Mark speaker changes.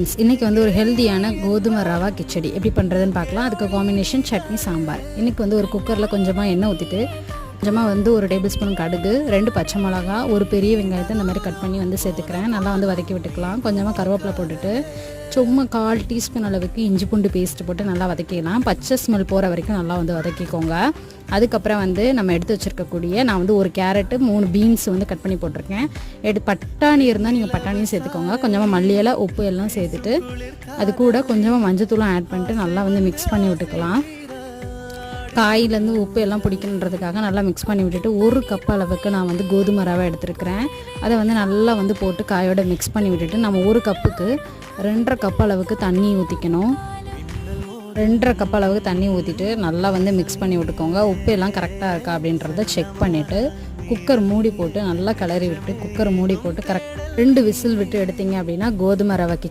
Speaker 1: இன்றைக்கி வந்து ஒரு ஹெல்த்தியான கோதுமை ரவா கிச்சடி எப்படி பண்ணுறதுன்னு பார்க்கலாம். அதுக்கு காம்பினேஷன் சட்னி சாம்பார். இன்றைக்கி வந்து ஒரு குக்கரில் கொஞ்சமாக எண்ணெய் ஊற்றிட்டு கொஞ்சமாக வந்து ஒரு டேபிள் ஸ்பூன் கடுகு, 2 பச்சை மிளகா, ஒரு பெரிய வெங்காயத்தை இந்த மாதிரி கட் பண்ணி வந்து சேர்த்துக்கிறேன். நல்லா வந்து வதக்கி விட்டுக்கலாம். கொஞ்சமாக கருவேப்பிலை போட்டுட்டு சும்மா 1/4 டீஸ்பூன் அளவுக்கு இஞ்சி பூண்டு பேஸ்ட்டு போட்டு நல்லா வதக்கிக்கலாம். பச்சை ஸ்மெல் போகிற வரைக்கும் நல்லா வந்து வதக்கிக்கோங்க. அதுக்கப்புறம் வந்து நம்ம எடுத்து வச்சுருக்கக்கூடிய நான் வந்து ஒரு கேரட்டு 3 பீன்ஸ் வந்து கட் பண்ணி போட்டிருக்கேன். பட்டாணி இருந்தால் நீங்கள் பட்டாணியும் சேர்த்துக்கோங்க. கொஞ்சமாக மல்லியிலை, உப்பு எல்லாம் சேர்த்துட்டு அது கூட கொஞ்சமாக மஞ்சத்தூளும் ஆட் பண்ணிட்டு நல்லா வந்து மிக்ஸ் பண்ணி விட்டுக்கலாம். காயிலேருந்து உப்பு எல்லாம் பிடிக்கணுன்றதுக்காக நல்லா மிக்ஸ் பண்ணி விட்டுட்டு 1 கப் அளவுக்கு நான் வந்து கோதுமை ரவை எடுத்துருக்கிறேன். அதை வந்து நல்லா வந்து போட்டு காயோட மிக்ஸ் பண்ணி விட்டுட்டு நம்ம 1 கப்புக்கு 2.5 கப் அளவுக்கு தண்ணி ஊற்றிக்கணும். 2.5 கப் அளவுக்கு தண்ணி ஊற்றிட்டு நல்லா வந்து மிக்ஸ் பண்ணி விட்டுக்கோங்க. உப்பு எல்லாம் கரெக்டாக இருக்கா அப்படின்றத செக் பண்ணிவிட்டு குக்கர் மூடி போட்டு நல்லா கிளறி விட்டு குக்கர் மூடி போட்டு 2 விசில் விட்டு எடுத்தீங்க அப்படின்னா கோதுமை ரவை